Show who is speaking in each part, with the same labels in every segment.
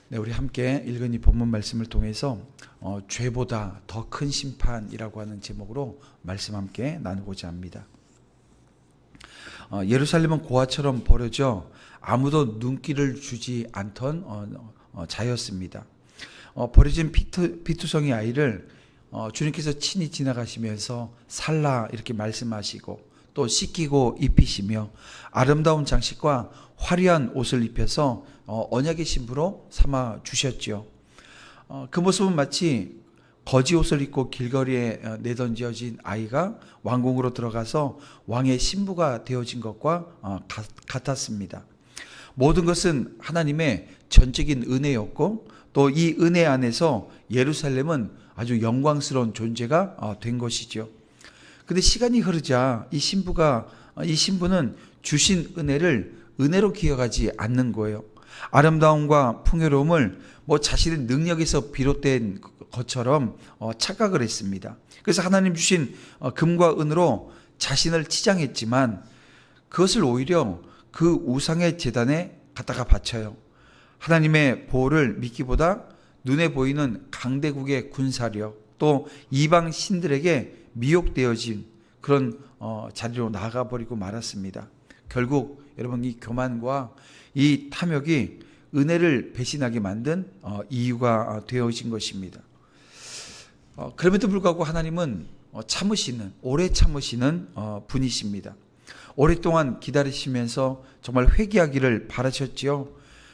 Speaker 1: 네, 우리 함께 읽은 이 본문 말씀을 통해서 죄보다 더 큰 심판이라고 하는 제목으로 말씀 함께 나누고자 합니다. 예루살렘은 고아처럼 버려져 아무도 눈길을 주지 않던 자였습니다. 버려진 피투성이 아이를 주님께서 친히 지나가시면서 살라 이렇게 말씀하시고 또 씻기고 입히시며 아름다운 장식과 화려한 옷을 입혀서 언약의 신부로 삼아 주셨지요. 그 모습은 마치 거지 옷을 입고 길거리에 내던져진 아이가 왕궁으로 들어가서 왕의 신부가 되어진 것과 같았습니다. 모든 것은 하나님의 전적인 은혜였고 또 이 은혜 안에서 예루살렘은 아주 영광스러운 존재가 된 것이죠. 근데 시간이 흐르자 이 신부는 주신 은혜로 기억하지 않는 거예요. 아름다움과 풍요로움을 자신의 능력에서 비롯된 것처럼 착각을 했습니다. 그래서 하나님 주신 금과 은으로 자신을 치장했지만 그것을 오히려 그 우상의 제단에 갖다가 바쳐요. 하나님의 보호를 믿기보다 눈에 보이는 강대국의 군사력 또 이방 신들에게 미혹되어진 그런 자리로 나아가 버리고 말았습니다. 결국 여러분 이 교만과 이 탐욕이 은혜를 배신하게 만든 이유가 되어진 것입니다. 그럼에도 불구하고 하나님은 오래 참으시는 분이십니다. 오랫동안 기다리시면서 정말 회개하기를 바라셨지요.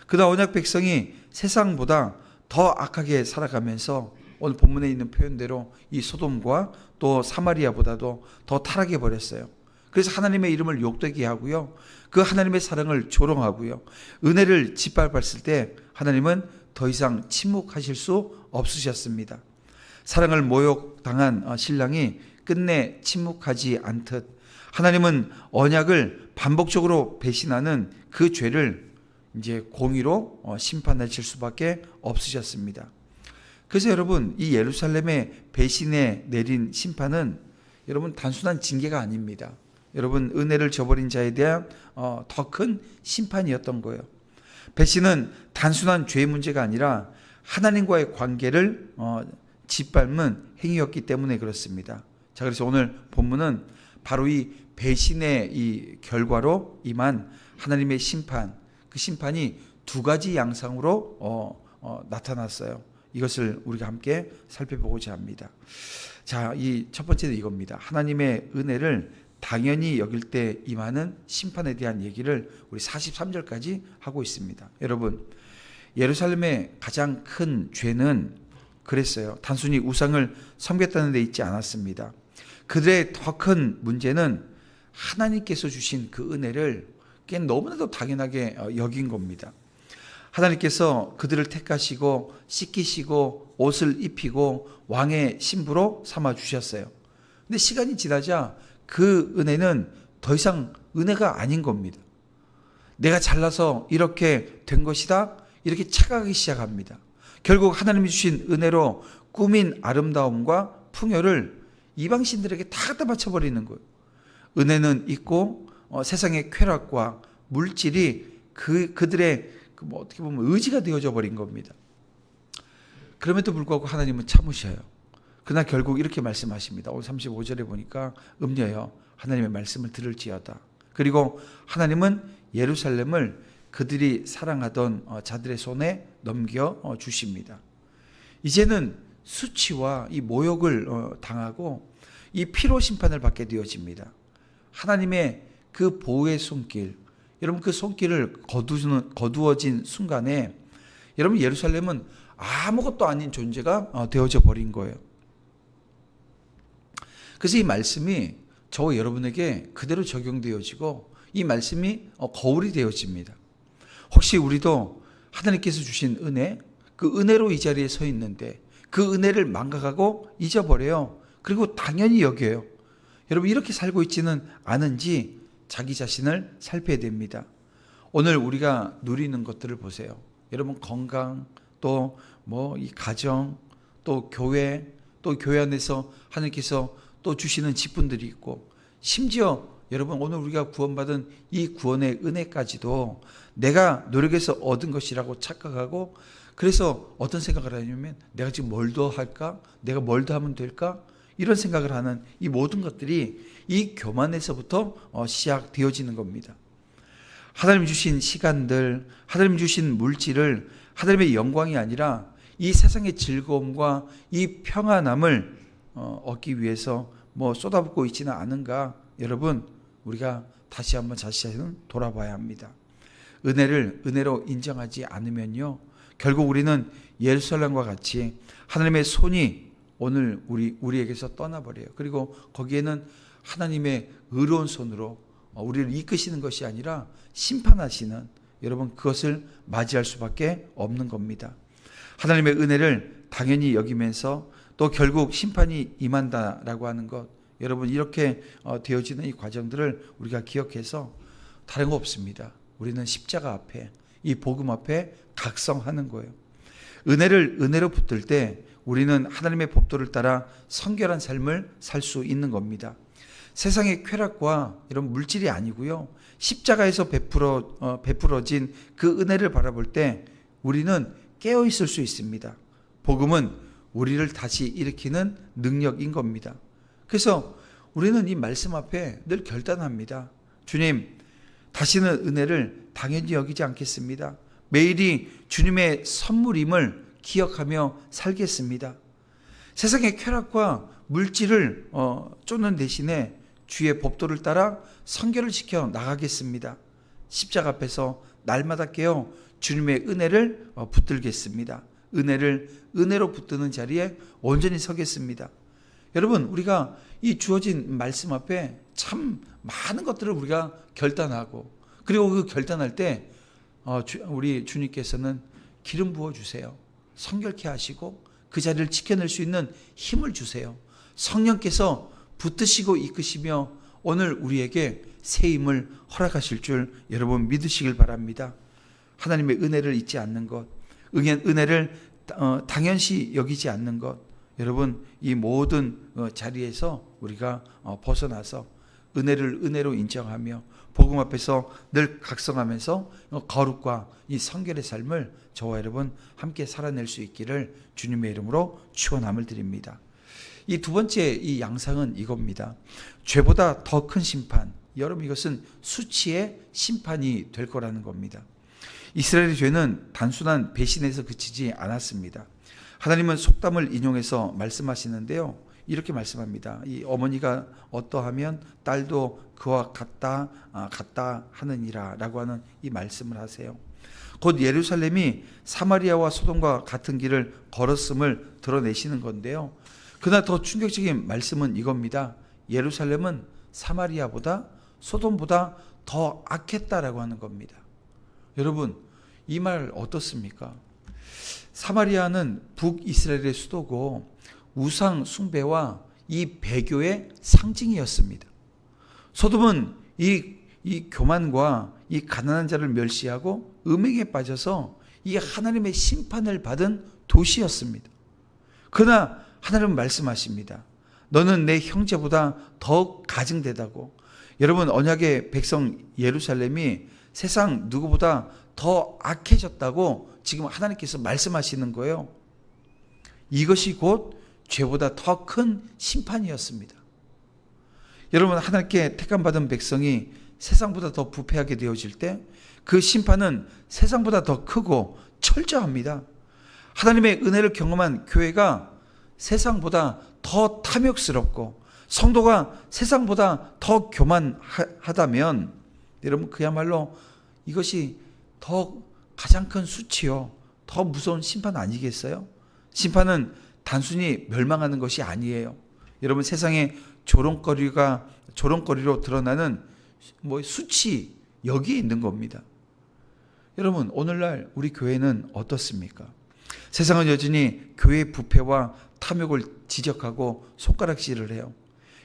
Speaker 1: 그러나 언약 백성이 세상보다 더 악하게 살아가면서 오늘 본문에 있는 표현대로 이 소돔과 또 사마리아보다도 더 타락해 버렸어요. 그래서 하나님의 이름을 욕되게 하고요. 그 하나님의 사랑을 조롱하고요. 은혜를 짓밟았을 때 하나님은 더 이상 침묵하실 수 없으셨습니다. 사랑을 모욕당한 신랑이 끝내 침묵하지 않듯 하나님은 언약을 반복적으로 배신하는 그 죄를 이제 공의로 심판하실 수밖에 없으셨습니다. 그래서 여러분 이 예루살렘의 배신에 내린 심판은 여러분 단순한 징계가 아닙니다. 여러분 은혜를 저버린 자에 대한 더 큰 심판이었던 거예요. 배신은 단순한 죄의 문제가 아니라 하나님과의 관계를 짓밟는 행위였기 때문에 그렇습니다. 자, 그래서 오늘 본문은 바로 이 배신의 이 결과로 임한 하나님의 심판, 그 심판이 두 가지 양상으로 나타났어요. 이것을 우리가 함께 살펴보고자 합니다. 자, 이 첫 번째는 이겁니다. 하나님의 은혜를 당연히 여길 때 임하는 심판에 대한 얘기를 우리 43절까지 하고 있습니다. 여러분, 예루살렘의 가장 큰 죄는 그랬어요. 단순히 우상을 섬겼다는 데 있지 않았습니다. 그들의 더 큰 문제는 하나님께서 주신 그 은혜를 너무나도 당연하게 여긴 겁니다. 하나님께서 그들을 택하시고 씻기시고 옷을 입히고 왕의 신부로 삼아 주셨어요. 근데 시간이 지나자 그 은혜는 더 이상 은혜가 아닌 겁니다. 내가 잘나서 이렇게 된 것이다 이렇게 착각하기 시작합니다. 결국 하나님이 주신 은혜로 꾸민 아름다움과 풍요를 이방신들에게 다 갖다 바쳐버리는 거예요. 은혜는 있고 세상의 쾌락과 물질이 그들의 어떻게 보면 의지가 되어져 버린 겁니다. 그럼에도 불구하고 하나님은 참으셔요. 그러나 결국 이렇게 말씀하십니다. 오늘 35절에 보니까 음녀여 하나님의 말씀을 들을지어다. 그리고 하나님은 예루살렘을 그들이 사랑하던 자들의 손에 넘겨 주십니다. 이제는 수치와 이 모욕을 당하고 이 피로 심판을 받게 되어집니다. 하나님의 그 보호의 손길, 여러분 그 손길을 거두어진 순간에 여러분 예루살렘은 아무것도 아닌 존재가 되어져 버린 거예요. 그래서 이 말씀이 저와 여러분에게 그대로 적용되어지고 이 말씀이 거울이 되어집니다. 혹시 우리도 하나님께서 주신 은혜, 그 은혜로 이 자리에 서 있는데 그 은혜를 망각하고 잊어버려요. 그리고 당연히 여겨요. 여러분 이렇게 살고 있지는 않은지 자기 자신을 살펴야 됩니다. 오늘 우리가 누리는 것들을 보세요. 여러분 건강, 또 이 가정, 또 교회 안에서 하나님께서 또 주시는 직분들이 있고 심지어 여러분, 오늘 우리가 구원받은 이 구원의 은혜까지도 내가 노력해서 얻은 것이라고 착각하고, 그래서 어떤 생각을 하냐면 내가 지금 뭘 더 할까? 내가 뭘 더 하면 될까? 이런 생각을 하는 이 모든 것들이 이 교만에서부터 시작되어지는 겁니다. 하나님 주신 시간들, 하나님 주신 물질을 하나님의 영광이 아니라 이 세상의 즐거움과 이 평안함을 얻기 위해서 쏟아붓고 있지는 않은가? 여러분, 우리가 다시 한번 자신을 돌아봐야 합니다. 은혜를 은혜로 인정하지 않으면요, 결국 우리는 예루살렘과 같이 하나님의 손이 오늘 우리에게서 떠나버려요. 그리고 거기에는 하나님의 의로운 손으로 우리를 이끄시는 것이 아니라 심판하시는, 여러분, 그것을 맞이할 수밖에 없는 겁니다. 하나님의 은혜를 당연히 여기면서 또 결국 심판이 임한다라고 하는 것, 여러분, 이렇게 되어지는 이 과정들을 우리가 기억해서 다른 거 없습니다. 우리는 십자가 앞에, 이 복음 앞에 각성하는 거예요. 은혜를 은혜로 붙들 때 우리는 하나님의 법도를 따라 성결한 삶을 살 수 있는 겁니다. 세상의 쾌락과 이런 물질이 아니고요, 십자가에서 베풀어진 그 은혜를 바라볼 때 우리는 깨어 있을 수 있습니다. 복음은 우리를 다시 일으키는 능력인 겁니다. 그래서 우리는 이 말씀 앞에 늘 결단합니다. 주님, 다시는 은혜를 당연히 여기지 않겠습니다. 매일이 주님의 선물임을 기억하며 살겠습니다. 세상의 쾌락과 물질을 쫓는 대신에 주의 법도를 따라 성결을 지켜 나가겠습니다. 십자가 앞에서 날마다 깨어 주님의 은혜를 붙들겠습니다. 은혜를 은혜로 붙드는 자리에 온전히 서겠습니다. 여러분, 우리가 이 주어진 말씀 앞에 참 많은 것들을 우리가 결단하고, 그리고 그 결단할 때 우리 주님께서는 기름 부어주세요. 성결케 하시고 그 자리를 지켜낼 수 있는 힘을 주세요. 성령께서 붙드시고 이끄시며 오늘 우리에게 새 힘을 허락하실 줄 여러분 믿으시길 바랍니다. 하나님의 은혜를 잊지 않는 것, 은혜를 당연시 여기지 않는 것, 여러분, 이 모든 자리에서 우리가 벗어나서 은혜를 은혜로 인정하며 복음 앞에서 늘 각성하면서 거룩과 이 성결의 삶을 저와 여러분 함께 살아낼 수 있기를 주님의 이름으로 축원함을 드립니다. 이 두 번째 이 양상은 이겁니다. 죄보다 더 큰 심판. 여러분, 이것은 수치의 심판이 될 거라는 겁니다. 이스라엘의 죄는 단순한 배신에서 그치지 않았습니다. 하나님은 속담을 인용해서 말씀하시는데요, 이렇게 말씀합니다. 이 어머니가 어떠하면 딸도 그와 같다 하느니라 라고 하는 이 말씀을 하세요. 곧 예루살렘이 사마리아와 소돔과 같은 길을 걸었음을 드러내시는 건데요, 그러나 더 충격적인 말씀은 이겁니다. 예루살렘은 사마리아보다 소돔보다 더 악했다라고 하는 겁니다. 여러분, 이 말 어떻습니까? 사마리아는 북이스라엘의 수도고 우상 숭배와 이 배교의 상징이었습니다. 소돔은 이 교만과 이 가난한 자를 멸시하고 음행에 빠져서 이 하나님의 심판을 받은 도시였습니다. 그러나 하나님은 말씀하십니다. 너는 내 형제보다 더 가증되다고. 여러분, 언약의 백성 예루살렘이 세상 누구보다 더 악해졌다고 지금 하나님께서 말씀하시는 거예요. 이것이 곧 죄보다 더 큰 심판이었습니다. 여러분, 하나님께 택함받은 백성이 세상보다 더 부패하게 되어질 때 그 심판은 세상보다 더 크고 철저합니다. 하나님의 은혜를 경험한 교회가 세상보다 더 탐욕스럽고 성도가 세상보다 더 교만하다면 여러분, 그야말로 이것이 더 가장 큰 수치요, 더 무서운 심판 아니겠어요? 심판은 단순히 멸망하는 것이 아니에요. 여러분, 세상에 조롱거리로 드러나는 수치, 여기에 있는 겁니다. 여러분, 오늘날 우리 교회는 어떻습니까? 세상은 여전히 교회의 부패와 탐욕을 지적하고 손가락질을 해요.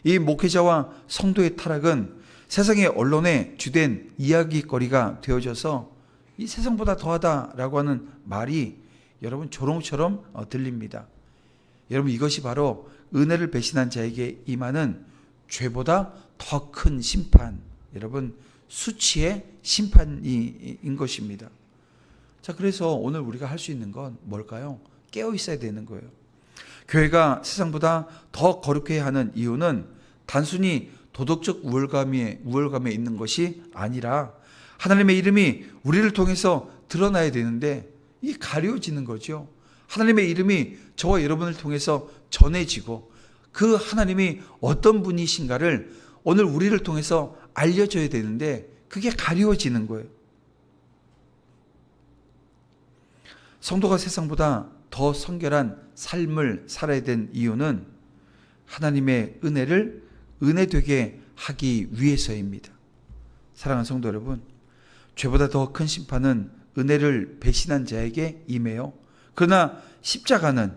Speaker 1: 이 목회자와 성도의 타락은 세상의 언론의 주된 이야기거리가 되어져서 이 세상보다 더하다라고 하는 말이 여러분 조롱처럼 들립니다. 여러분, 이것이 바로 은혜를 배신한 자에게 임하는 죄보다 더 큰 심판, 여러분 수치의 심판인 것입니다. 자, 그래서 오늘 우리가 할 수 있는 건 뭘까요? 깨어 있어야 되는 거예요. 교회가 세상보다 더 거룩해야 하는 이유는 단순히 도덕적 우월감에 있는 것이 아니라 하나님의 이름이 우리를 통해서 드러나야 되는데 이게 가려지는 거죠. 하나님의 이름이 저와 여러분을 통해서 전해지고 그 하나님이 어떤 분이신가를 오늘 우리를 통해서 알려줘야 되는데 그게 가려지는 거예요. 성도가 세상보다 더 성결한 삶을 살아야 된 이유는 하나님의 은혜를 은혜되게 하기 위해서입니다. 사랑하는 성도 여러분, 죄보다 더 큰 심판은 은혜를 배신한 자에게 임해요. 그러나 십자가는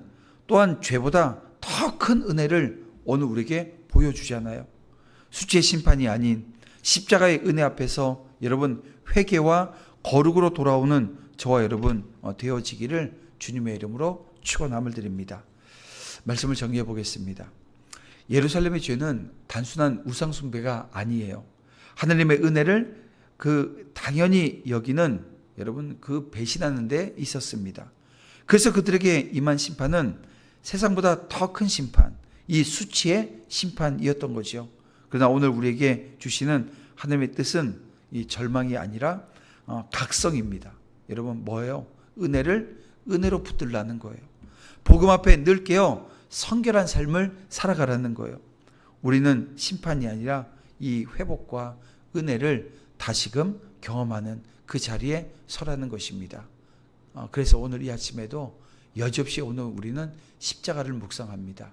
Speaker 1: 또한 죄보다 더 큰 은혜를 오늘 우리에게 보여주잖아요. 수치의 심판이 아닌 십자가의 은혜 앞에서 여러분 회개와 거룩으로 돌아오는 저와 여러분 되어지기를 주님의 이름으로 축원함을 드립니다. 말씀을 정리해 보겠습니다. 예루살렘의 죄는 단순한 우상 숭배가 아니에요. 하나님의 은혜를 당연히 여기는 여러분 그 배신하는 데 있었습니다. 그래서 그들에게 임한 심판은 세상보다 더 큰 심판, 이 수치의 심판이었던 거죠. 그러나 오늘 우리에게 주시는 하나님의 뜻은 이 절망이 아니라 각성입니다. 여러분 뭐예요? 은혜를 은혜로 붙들라는 거예요. 복음 앞에 늘 깨어 성결한 삶을 살아가라는 거예요. 우리는 심판이 아니라 이 회복과 은혜를 다시금 경험하는 그 자리에 서라는 것입니다. 그래서 오늘 이 아침에도 여지없이 오늘 우리는 십자가를 묵상합니다.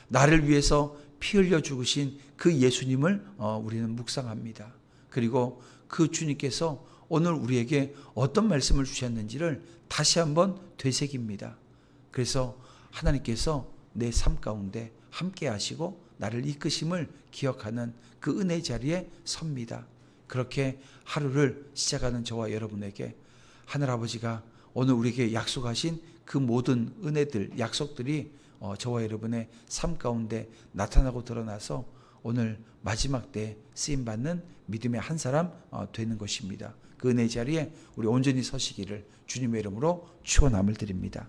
Speaker 1: 나를 위해서 피 흘려 죽으신 그 예수님을 우리는 묵상합니다. 그리고 그 주님께서 오늘 우리에게 어떤 말씀을 주셨는지를 다시 한번 되새깁니다. 그래서 하나님께서 내 삶 가운데 함께 하시고 나를 이끄심을 기억하는 그 은혜 자리에 섭니다. 그렇게 하루를 시작하는 저와 여러분에게 하늘아버지가 오늘 우리에게 약속하신 그 모든 은혜들, 약속들이 저와 여러분의 삶 가운데 나타나고 드러나서 오늘 마지막 때 쓰임받는 믿음의 한 사람 되는 것입니다. 그 은혜 자리에 우리 온전히 서시기를 주님의 이름으로 축원함을 드립니다.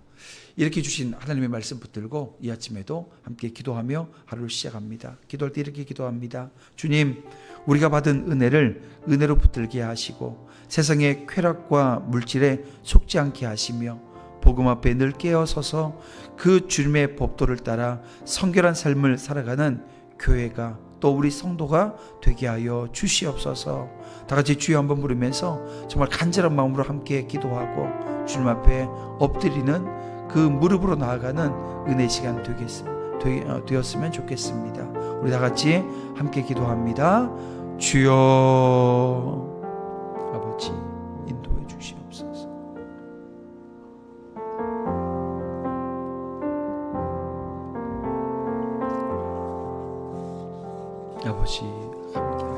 Speaker 1: 이렇게 주신 하나님의 말씀 붙들고 이 아침에도 함께 기도하며 하루를 시작합니다. 기도할 때 이렇게 기도합니다. 주님, 우리가 받은 은혜를 은혜로 붙들게 하시고 세상의 쾌락과 물질에 속지 않게 하시며 복음 앞에 늘 깨어 서서 그 주님의 법도를 따라 성결한 삶을 살아가는 교회가 또 우리 성도가 되게 하여 주시옵소서. 다 같이 주여 한번 부르면서 정말 간절한 마음으로 함께 기도하고 주님 앞에 엎드리는 그 무릎으로 나아가는 은혜 시간 되었으면 좋겠습니다. 우리 다 같이 함께 기도합니다. 주여 아버지 인도해 주시옵소서. 아버지 함께